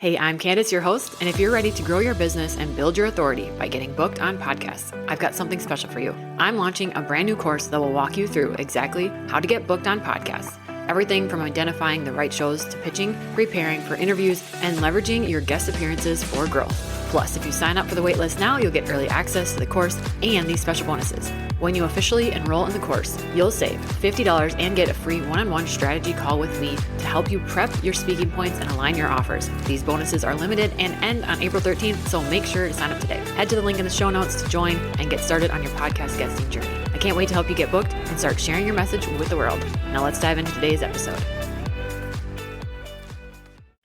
Hey, I'm Candace, your host, and if you're ready to grow your business and build your authority by getting booked on podcasts, I've got something special for you. I'm launching a brand new course that will walk you through exactly how to get booked on podcasts. Everything from identifying the right shows to pitching, preparing for interviews, and leveraging your guest appearances for growth. Plus, if you sign up for the waitlist now, you'll get early access to the course and these special bonuses. When you officially enroll in the course, you'll save $50 and get a free one-on-one strategy call with me to help you prep your speaking points and align your offers. These bonuses are limited and end on April 13th, so make sure to sign up today. Head to the link in the show notes to join and get started on your podcast guesting journey. I can't wait to help you get booked and start sharing your message with the world. Now let's dive into today's episode.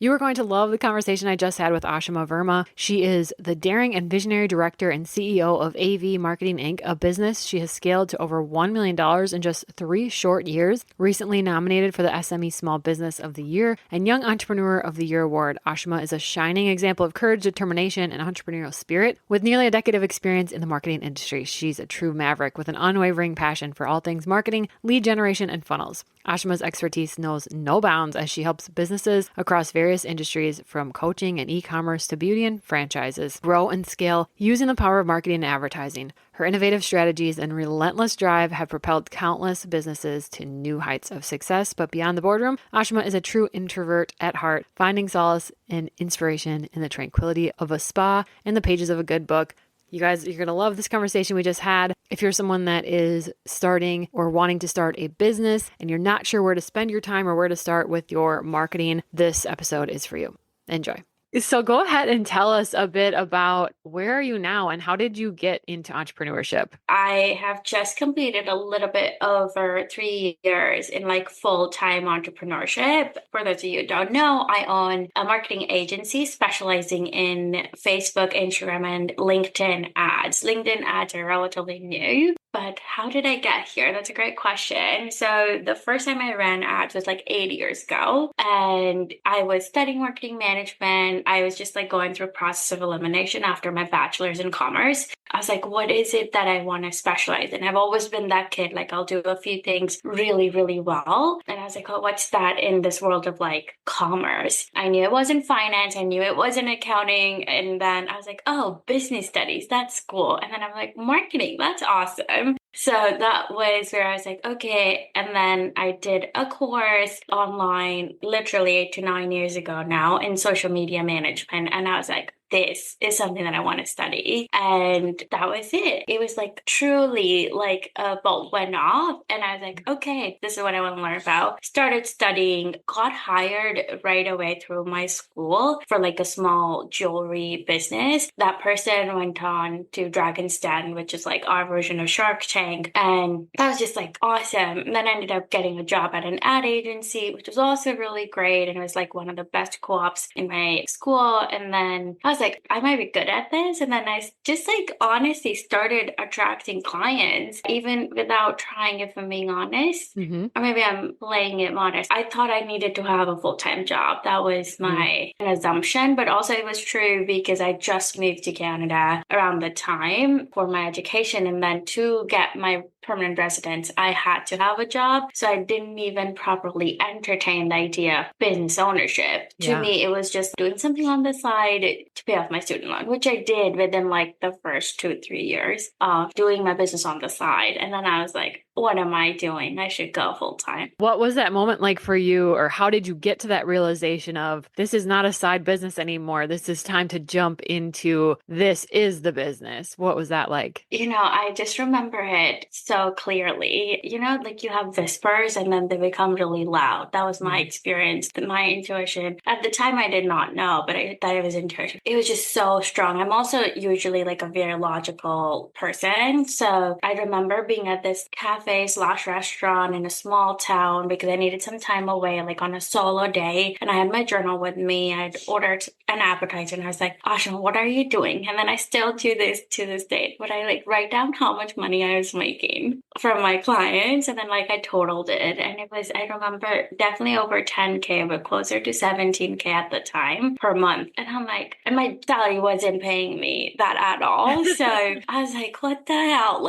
You are going to love the conversation I just had with Aashima Verma. She is the daring and visionary director and CEO of AV Marketing Inc., a business she has scaled to over $1 million in just 3 short years. Recently nominated for the SME Small Business of the Year and Young Entrepreneur of the Year award, Aashima is a shining example of courage, determination, and entrepreneurial spirit. With nearly a decade of experience in the marketing industry, she's a true maverick with an unwavering passion for all things marketing, lead generation, and funnels. Aashima's expertise knows no bounds as she helps businesses across various industries from coaching and e-commerce to beauty and franchises grow and scale using the power of marketing and advertising. Her innovative strategies and relentless drive have propelled countless businesses to new heights of success. But beyond the boardroom, Aashima is a true introvert at heart, finding solace and inspiration in the tranquility of a spa and the pages of a good book. You guys, you're going to love this conversation we just had. If you're someone that is starting or wanting to start a business and you're not sure where to spend your time or where to start with your marketing, this episode is for you. Enjoy. So go ahead and tell us a bit about where are you now and how did you get into entrepreneurship? I have just completed a little bit over 3 years in full-time entrepreneurship. For those of you who don't know, I own a marketing agency specializing in Facebook, Instagram, and LinkedIn ads. LinkedIn ads are relatively new. But how did I get here? That's a great question. So the first time I ran ads was 8 years ago, and I was studying marketing management. I was just going through a process of elimination after my bachelor's in commerce. I was like, what is it that I want to specialize in? I've always been that kid. I'll do a few things really, really well. And I was like, oh, what's that in this world of commerce? I knew it wasn't finance. I knew it wasn't accounting. And then I was like, oh, business studies. That's cool. And then I'm like, marketing. That's awesome. So that was where I was like, okay. And then I did a course online literally 8 to 9 years ago now in social media management. And I was like, this is something that I want to study. And that was it. It was truly a bolt went off. And I was like, okay, this is what I want to learn about. Started studying, got hired right away through my school for a small jewelry business. That person went on to Dragon's Den, which is our version of Shark Tank. And that was just awesome. And then I ended up getting a job at an ad agency, which was also really great. And it was one of the best co-ops in my school. And then I was like, I might be good at this. And then I just honestly started attracting clients, even without trying, if I'm being honest. Mm-hmm. Or maybe I'm playing it modest. I thought I needed to have a full-time job. That was my assumption, but also it was true because I just moved to Canada around the time for my education. And then to get my permanent residence, I had to have a job. So I didn't even properly entertain the idea of business ownership. To me, it was just doing something on the side to pay off my student loan, which I did within the first 2-3 years of doing my business on the side. And then I was like, what am I doing? I should go full time. What was that moment like for you, or how did you get to that realization of this is not a side business anymore? This is time to jump into this is the business. What was that like? I just remember it so clearly. You have whispers and then they become really loud. That was my experience, my intuition. At the time, I did not know, but I thought it was intuition. It was just so strong. I'm also usually a very logical person. So I remember being at this cafe/restaurant in a small town because I needed some time away, on a solo day. And I had my journal with me. I'd ordered an appetizer and I was like, Aashima, what are you doing? And then I still do this to this date, but I write down how much money I was making from my clients. And then I totaled it. And it was, I remember definitely over 10K, but closer to 17K at the time per month. And I'm like, and my salary wasn't paying me that at all. So I was like, what the hell?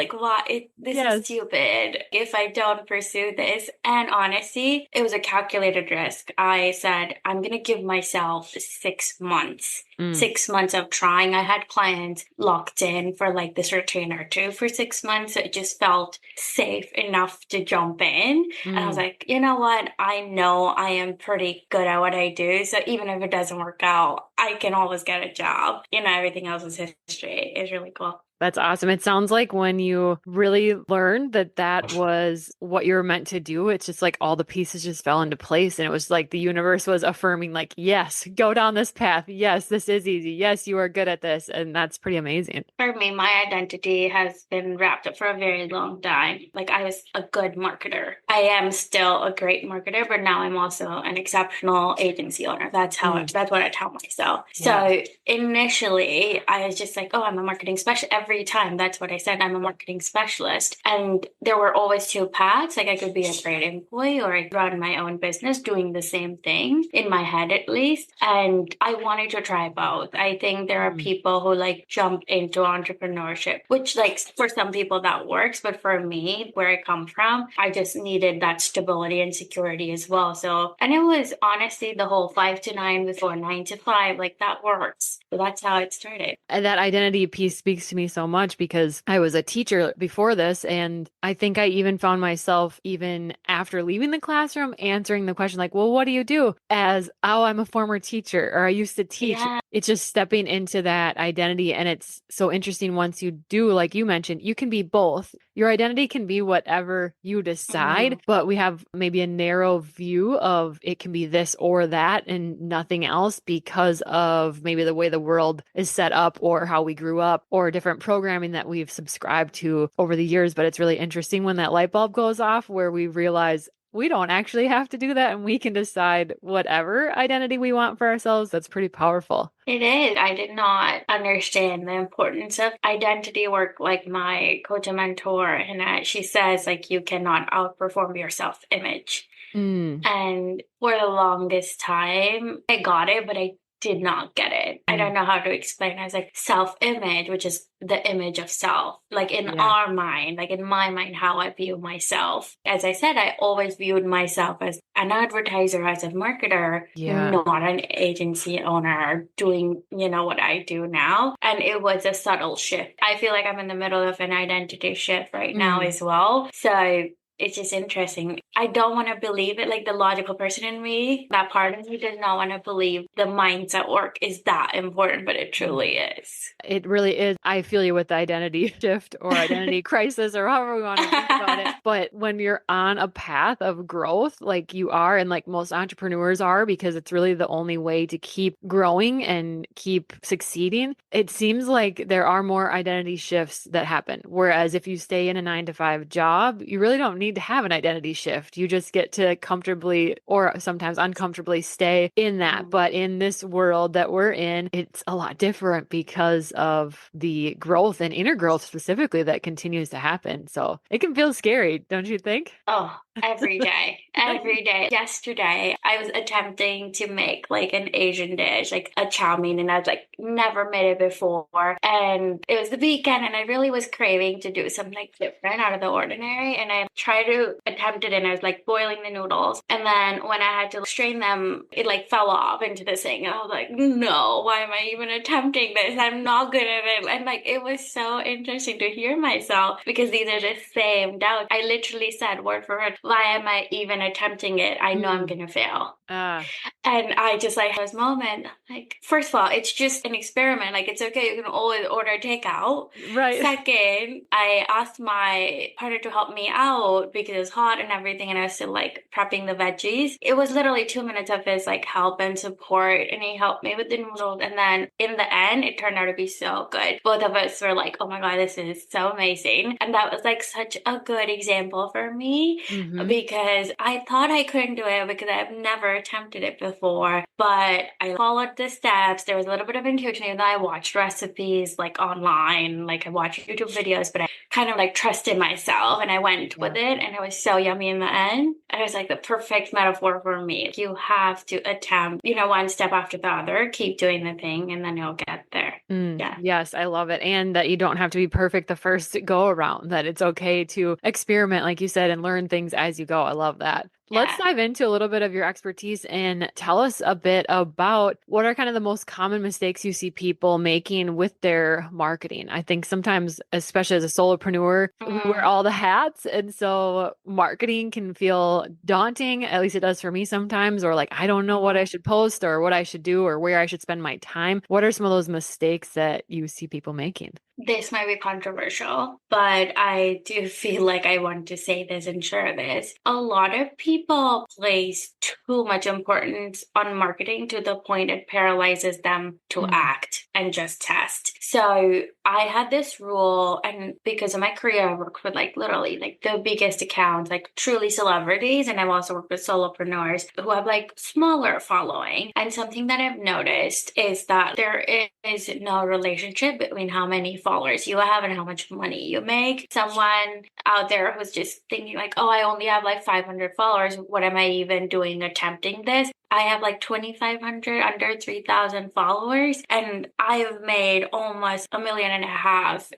This is stupid. decided if I don't pursue this, and honestly, it was a calculated risk. I said, I'm going to give myself 6 months. Mm, 6 months of trying. I had clients locked in for like this retainer too for 6 months. So it just felt safe enough to jump in. And I was mm. like, you know what? I know I am pretty good at what I do. So even if it doesn't work out, I can always get a job. Everything else is history. It's really cool. That's awesome. It sounds like when you really learned that that was what you were meant to do, it's just like all the pieces just fell into place. And it was like the universe was affirming, like, yes, go down this path. Yes, this is easy. Yes, you are good at this. And that's pretty amazing. For me, my identity has been wrapped up for a very long time. Like I was a good marketer. I am still a great marketer, but now I'm also an exceptional agency owner. Mm, That's what I tell myself. yeah. So initially I was just like, oh, I'm a marketing specialist. Every time that's what I said. I'm a marketing specialist. And there were always two paths. Like I could be a great employee or I run my own business doing the same thing in my head at least. And I wanted to try both. I think there are Mm, people who like jump into entrepreneurship, which like for some people that works, but for me, where I come from, I just needed that stability and security as well. So, and it was honestly the whole 5 to 9 before 9 to 5, like that works. So that's how it started. And that identity piece speaks to me so much because I was a teacher before this. And I think I even found myself, even after leaving the classroom, answering the question, like, well, what do you do? As, oh, I'm a former teacher or I used to teach. Yeah. It's just stepping into that identity. And it's so interesting once you do, like you mentioned, you can be both. Your identity can be whatever you decide, Mhm. but we have maybe a narrow view of it can be this or that and nothing else because of maybe the way the world is set up or how we grew up or different programming that we've subscribed to over the years. But it's really interesting when that light bulb goes off where we realize we don't actually have to do that and we can decide whatever identity we want for ourselves. That's pretty powerful. It is. I did not understand the importance of identity work like my coach and mentor. And she says, like, you cannot outperform your self image. Mm, And for the longest time, I got it, but I did not get it. I mm, don't know how to explain. I was like, self image, which is the image of self, like in yeah. our mind, like in my mind, how I view myself. As I said, I always viewed myself as an advertiser, as a marketer, Yeah. not an agency owner doing, what I do now. And it was a subtle shift. I feel like I'm in the middle of an identity shift right now Mm, as well. So it's just interesting. I don't want to believe it. Like the logical person in me, that part of me does not want to believe the mindset work is that important, but it mm. truly is. It really is. I feel you with the identity shift or identity crisis or however we want to think about it. But when you're on a path of growth, like you are, and like most entrepreneurs are, because it's really the only way to keep growing and keep succeeding, it seems like there are more identity shifts that happen. Whereas if you stay in a 9 to 5 job, you really don't need to have an identity shift. You just get to comfortably or sometimes uncomfortably stay in that. Mhm. But in this world that we're in, it's a lot different because of the growth and inner growth specifically that continues to happen. So it can feel scary, don't you think? Oh, every day, every day. Yesterday, I was attempting to make like an Asian dish, like a chow mein, and I'd like never made it before. And it was the weekend, and I really was craving to do something like different out of the ordinary. And I tried to attempt it, and I was like boiling the noodles. And then when I had to strain them, it like fell off into the sink. And I was like, no, why am I even attempting this? I'm not good at it. And like, it was so interesting to hear myself because these are the same doubts. I literally said word for word, why am I even attempting it? I know I'm Mm. going to fail. Ah, And I just like had this moment, like, first of all, it's just an experiment. Like, it's okay. You can always order takeout. right. Second, I asked my partner to help me out because it was hot and everything. And I was still like prepping the veggies. It was literally 2 minutes of his like help and support. And he helped me with the noodles. And then in the end, it turned out to be so good. Both of us were like, oh my God, this is so amazing. And that was like such a good example for me Hmm. because I thought I couldn't do it because I've never attempted it before. But I followed the steps. There was a little bit of intuition. And I watched recipes like online, like I watched YouTube videos, but I kind of like trusted myself and I went with Yeah. it. And it was so yummy in the end. And it was like the perfect metaphor for me. You have to attempt, one step after the other, keep doing the thing, and then you'll get there. Mm. Yeah. Yes, I love it. And that you don't have to be perfect the first go around, that it's okay to experiment, like you said, and learn things as you go. I love that. Let's Yeah. dive into a little bit of your expertise and tell us a bit about what are kind of the most common mistakes you see people making with their marketing. I think sometimes, especially as a solopreneur, we wear Mm, all the hats. And so marketing can feel daunting. At least it does for me sometimes, or like, I don't know what I mhm. should post or what I should do or where I should spend my time. What are some of those mistakes that you see people making? This might be controversial, but I do feel like I want to say this and share this. A lot of people place too much importance on marketing to the point it paralyzes them to Mm, act and just test. So I had this rule, and because of my career, I worked with like literally like the biggest accounts, like truly celebrities. And I've also worked with solopreneurs who have like smaller following. And something that I've noticed is that there is no relationship between how many followers you have and how much money you make. Someone out there who's just thinking like, oh, I only have like 500 followers. What am I even doing attempting this? I have like 2,500, under 3,000 followers, and I have made almost 1.5 million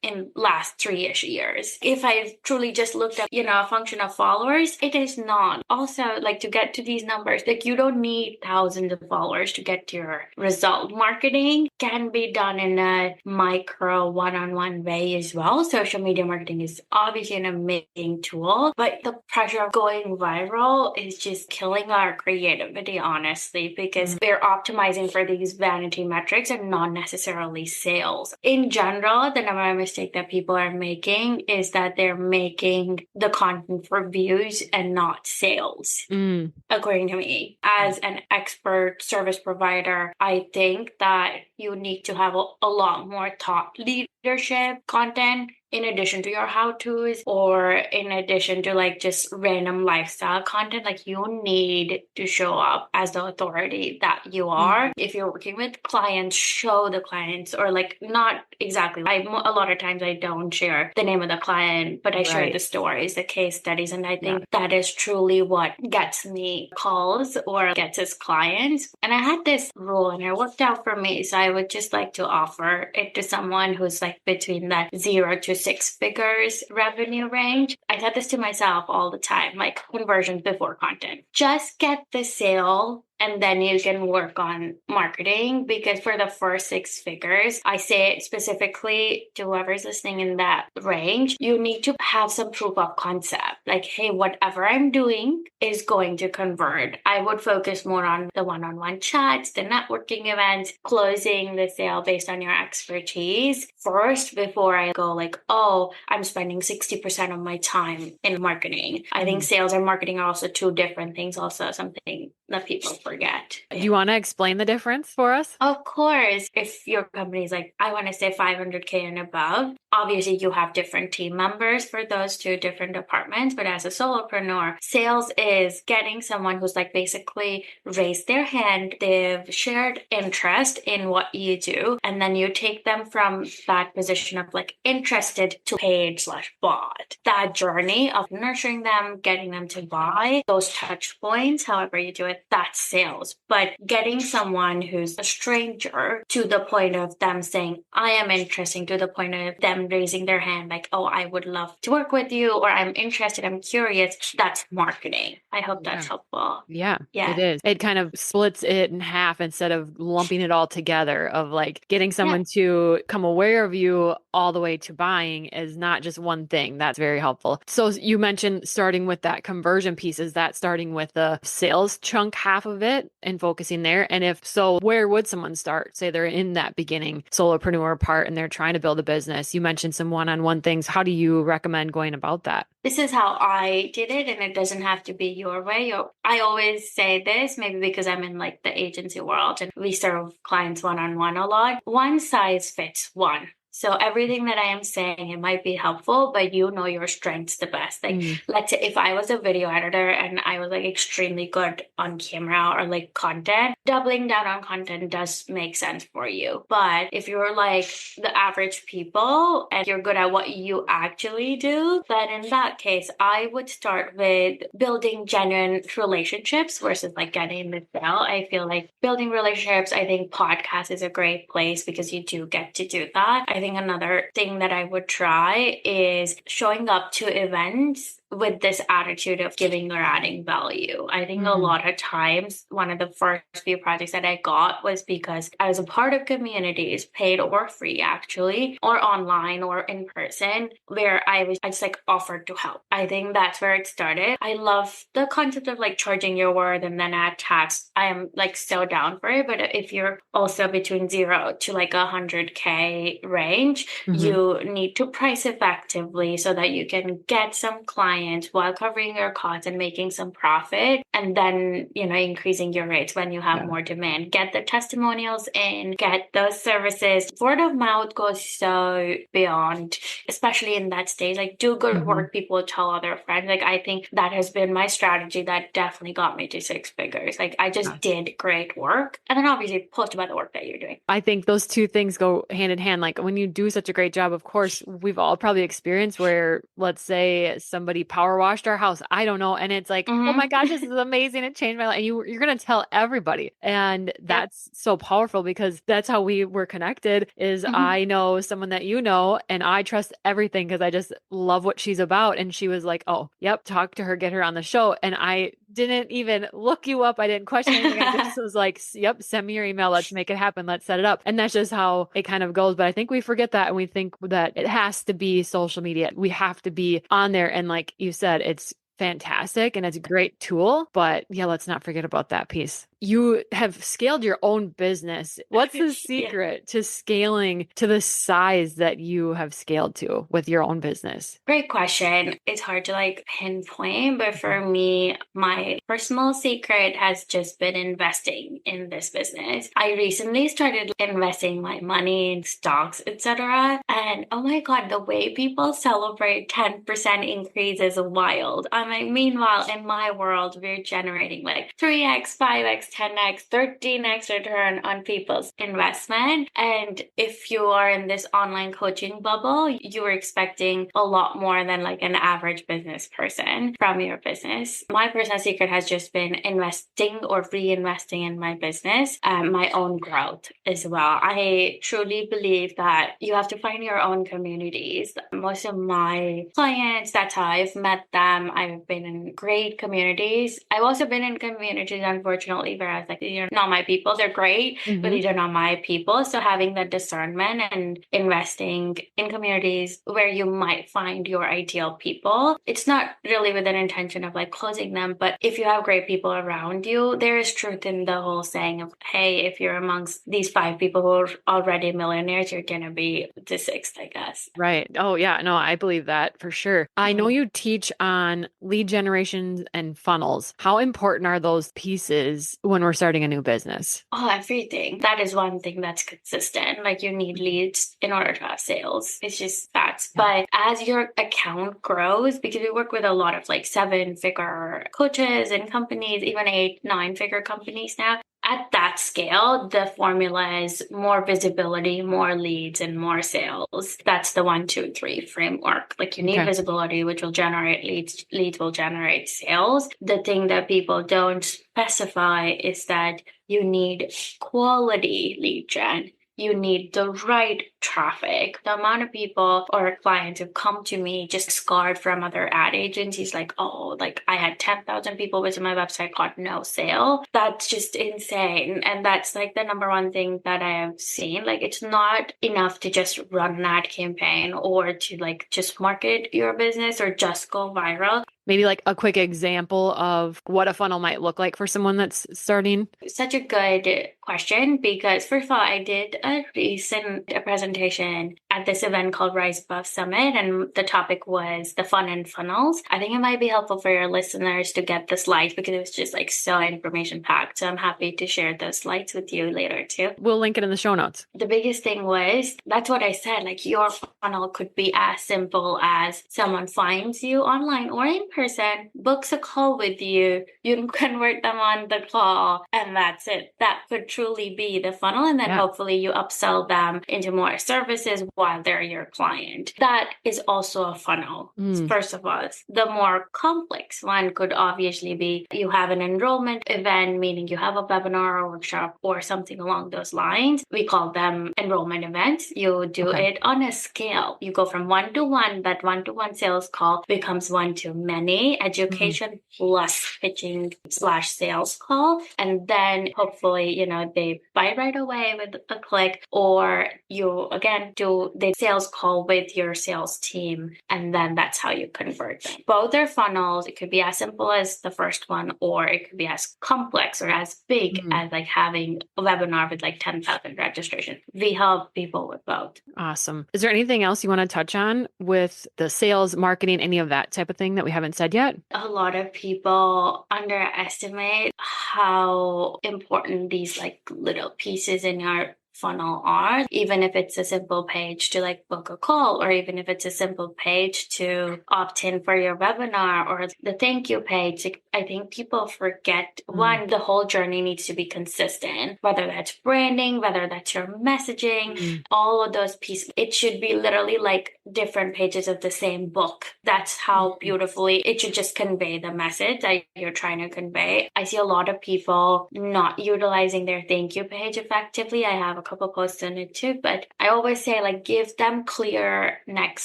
in last 3-ish years. If I truly just looked at, a function of followers, it is not. Also, like to get to these numbers, like you don't need thousands of followers to get to your result. Marketing can be done in a micro one-on-one way as well. Social media marketing is obviously an amazing tool, but the pressure of going viral is just killing our creativity, honestly, because mm, we're optimizing for these vanity metrics and not necessarily sales. In general, the number one mistake that people are making is that they're making the content for views and not sales. mm, According to me, as an expert service provider, I think that you need to have a lot more thought leadership content in addition to your how to's, or in addition to like just random lifestyle content. Like you need to show up as the authority that you are. mm. If you're working with clients, show the clients, or like not exactly. A lot of times I don't share the name of the client, but I share Right. the stories, the case studies. And I Yeah. think that is truly what gets me calls or gets us clients. And I had this rule and it worked out for me. So I would just like to offer it to someone who's like between that 0 to 6 figures revenue range. I said this to myself all the time, like conversions before content. Just get the sale and then you can work on marketing, because for the first 6 figures, I say it specifically to whoever's listening in that range, you need to have some proof of concept. Like, hey, whatever I'm doing is going to convert. I would focus more on the one-on-one chats, the networking events, closing the sale based on your expertise first before I go like, oh, I'm spending 60% of my time in marketing. I think Mm. sales and marketing are also two different things, also something that people forget. Do you want to explain the difference for us? Of course, if your company is like, I want to say 500K and above, obviously you have different team members for those two different departments. But as a solopreneur, sales is getting someone who's like basically raised their hand, they've shared interest in what you do, and then you take them from that position of like interested to paid/bought. That journey of nurturing them, getting them to buy, those touch points, however you do it, that's sales. But getting someone who's a stranger to the point of them saying, I am interested, to the point of them raising their hand, like, oh, I would love to work with you, or I'm interested, I'm curious, that's marketing. I hope Yeah. that's helpful. Yeah, it Yeah. is. It kind of splits it in half instead of lumping it all together, of like getting Yeah. someone to come aware of you all the way to buying is not just one thing. That's very helpful. So you mentioned starting with that conversion piece. Is that starting with the sales chunk half of it and focusing there? And if so, where would someone start? Say they're in that beginning solopreneur part and they're trying to build a business. You mentioned some one-on-one things. How do you recommend going about that? This is how I did it, and it doesn't have to be your way. I always say this, maybe because I'm in like the agency world and we serve clients one on one a lot. One size fits one. So everything that I am saying, it might be helpful, but you know your strengths the best. Like, Mm, let's say if I was a video editor and I was like extremely good on camera or like content, doubling down on content does make sense for you. But if you're like the average people and you're good at what you actually do, then in that case, I would start with building genuine relationships versus like getting the sale. I feel like building relationships, I think podcast is a great place because you do get to do that. I think another thing that I would try is showing up to events with this attitude of giving or adding value. I think a mm, lot of times, one of the first few projects that I got was because I was a part of communities, paid or free actually, or online or in person, where I just like offered to help. I think that's where it started. I love the concept of like charging your word and then add tax. I am like so down for it. But if you're also between 0 to like 100K range, mhm. you need to price effectively so that you can get some clients while covering your costs and making some profit. And then, increasing your rates when you have Yeah. more demand. Get the testimonials in, get those services. Word of mouth goes so beyond, especially in that stage. Like, do good Mhm. work, people tell other friends. Like, I think that has been my strategy that definitely got me to six figures. Like, I just did great work. And then obviously post about the work that you're doing. I think those two things go hand in hand. Like when you do such a great job, of course, we've all probably experienced where, let's say, somebody power washed our house. I don't know. And it's like, oh my gosh, this is amazing. It changed my life. And you're going to tell everybody. And Yep. that's so powerful because that's how we were connected is I know someone that you know, and I trust everything because I just love what she's about. And she was like, oh, yep, talk to her, get her on the show. And I didn't even look you up. I didn't question anything. I just was like, yep, send me your email. Let's make it happen. Let's set it up. And that's just how it kind of goes. But I think we forget that and we think that it has to be social media. We have to be on there. And like you said, it's fantastic and it's a great tool. But yeah, let's not forget about that piece. You have scaled your own business. What's the Yeah. secret to scaling to the size that you have scaled to with your own business? Great question. It's hard to like pinpoint, but for me, my personal secret has just been investing in this business. I recently started investing my money in stocks, etc. And oh my God, the way people celebrate 10% increase is wild. I mean, meanwhile, in my world, we're generating like 3x, 5x, 10x, 13x return on people's investment. And if you are in this online coaching bubble, you are expecting a lot more than like an average business person from your business. My personal secret has just been investing or reinvesting in my business, my own growth as well. I truly believe that you have to find your own communities. Most of my clients, that's how I've met them. I've been in great communities. I've also been in communities, unfortunately, where I was like, these are not my people. They're great, but Mm-hmm. these are not my people. So having the discernment and investing in communities where you might find your ideal people, it's not really with an intention of like closing them, but if you have great people around you, there is truth in the whole saying of, hey, if you're amongst these five people who are already millionaires, you're going to be the sixth, I guess. Right. Oh, yeah. No, I believe that for sure. I know Mhm. you teach on lead generation and funnels. How important are those pieces when we're starting a new business? Oh, everything. That is one thing that's consistent. Like you need leads in order to have sales. It's just facts. Yeah. But as your account grows, because we work with a lot of like 7-figure coaches and companies, even 8, 9-figure companies now. At that scale, the formula is more visibility, more leads, and more sales. That's the 1, 2, 3 framework. Like you need Okay. visibility, which will generate leads. Leads will generate sales. The thing that people don't specify is that you need quality lead gen. You need the right traffic. The amount of people or clients who come to me just scarred from other ad agencies, like, oh, like I had 10,000 people visit my website, got no sale. That's just insane. And that's like the number one thing that I have seen. Like, it's not enough to just run an ad campaign or to like just market your business or just go viral. Maybe like a quick example of what a funnel might look like for someone that's starting. Such a good question because first of all, I did a recent presentation at this event called Rise Above Summit, and the topic was the fun in funnels. I think it might be helpful for your listeners to get the slides because it was just like so information packed. So I'm happy to share those slides with you later too. We'll link it in the show notes. The biggest thing was, that's what I said, like your funnel could be as simple as someone finds you online or in person, books a call with you, you can convert them on the call, and that's it. That could truly be the funnel. And then hopefully you upsell them into more services while they're your client. That is also a funnel. First of all, the more complex one could obviously be you have an enrollment event, meaning you have a webinar or workshop or something along those lines. We call them enrollment events. You do it on a scale. You go from 1-to-1, that 1-to-1 sales call becomes 1-to-many, education plus pitching / sales call. And then hopefully, they buy right away with a click, or you again do the sales call with your sales team. And then that's how you convert them. Both are funnels. It could be as simple as the first one, or it could be as complex or as big as like having a webinar with like 10,000 registrations. We help people with both. Awesome. Is there anything else you want to touch on with the sales, marketing, any of that type of thing that we haven't said yet? A lot of people underestimate how important these like little pieces in your funnel are, even if it's a simple page to like book a call, or even if it's a simple page to opt in for your webinar, or the thank you page. I think people forget one, the whole journey needs to be consistent, whether that's branding, whether that's your messaging, all of those pieces. It should be literally like different pages of the same book. That's how beautifully it should just convey the message that you're trying to convey. I see a lot of people not utilizing their thank you page effectively. I have a couple posts on it too, but I always say like give them clear next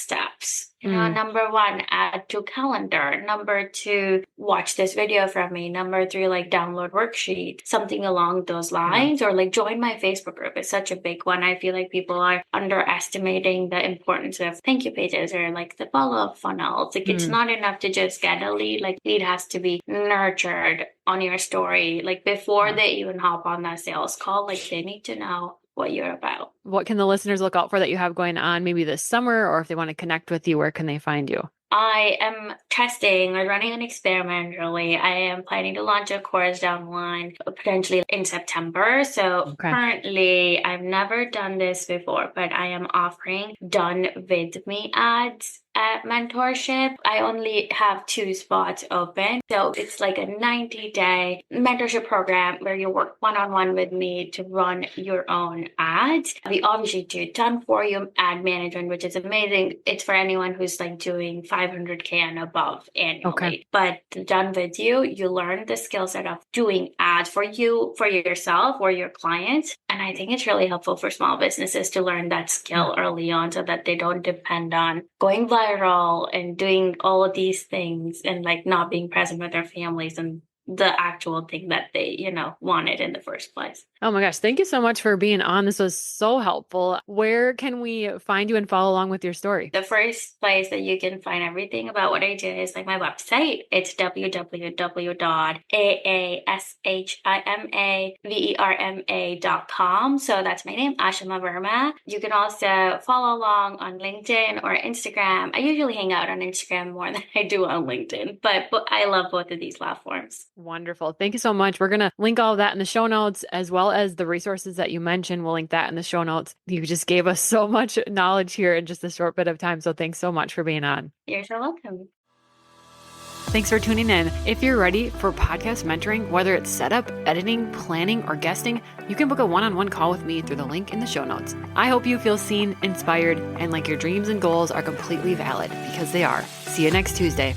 steps. Number 1, add to calendar. Number 2, watch this video from me. Number 3, like download worksheet, something along those lines, or like join my Facebook group. It's such a big one. I feel like people are underestimating the importance of thank you pages or like the follow-up funnels. Like it's not enough to just get a lead. Like lead has to be nurtured on your story. Like before they even hop on that sales call, like they need to know what you're about. What can the listeners look out for that you have going on maybe this summer, or if they want to connect with you, where can they find you? I am testing or running an experiment, really. I am planning to launch a course down the line, potentially in September. So currently, I've never done this before, but I am offering done with me ads at mentorship. I only have 2 spots open. So it's like a 90-day mentorship program where you work one-on-one with me to run your own ads. We obviously do done for you ad management, which is amazing. It's for anyone who's like doing 500K and above annually. But done with you, you learn the skill set of doing ads for you, for yourself or your clients. And I think it's really helpful for small businesses to learn that skill early on so that they don't depend on going viral and doing all of these things and like not being present with their families and the actual thing that they, wanted in the first place. Oh my gosh. Thank you so much for being on. This was so helpful. Where can we find you and follow along with your story? The first place that you can find everything about what I do is like my website. It's www.aashima.com. So that's my name, Aashima Verma. You can also follow along on LinkedIn or Instagram. I usually hang out on Instagram more than I do on LinkedIn, but I love both of these platforms. Wonderful. Thank you so much. We're going to link all of that in the show notes, as well as the resources that you mentioned. We'll link that in the show notes. You just gave us so much knowledge here in just a short bit of time. So thanks so much for being on. You're so welcome. Thanks for tuning in. If you're ready for podcast mentoring, whether it's setup, editing, planning, or guesting, you can book a one-on-one call with me through the link in the show notes. I hope you feel seen, inspired, and like your dreams and goals are completely valid, because they are. See you next Tuesday.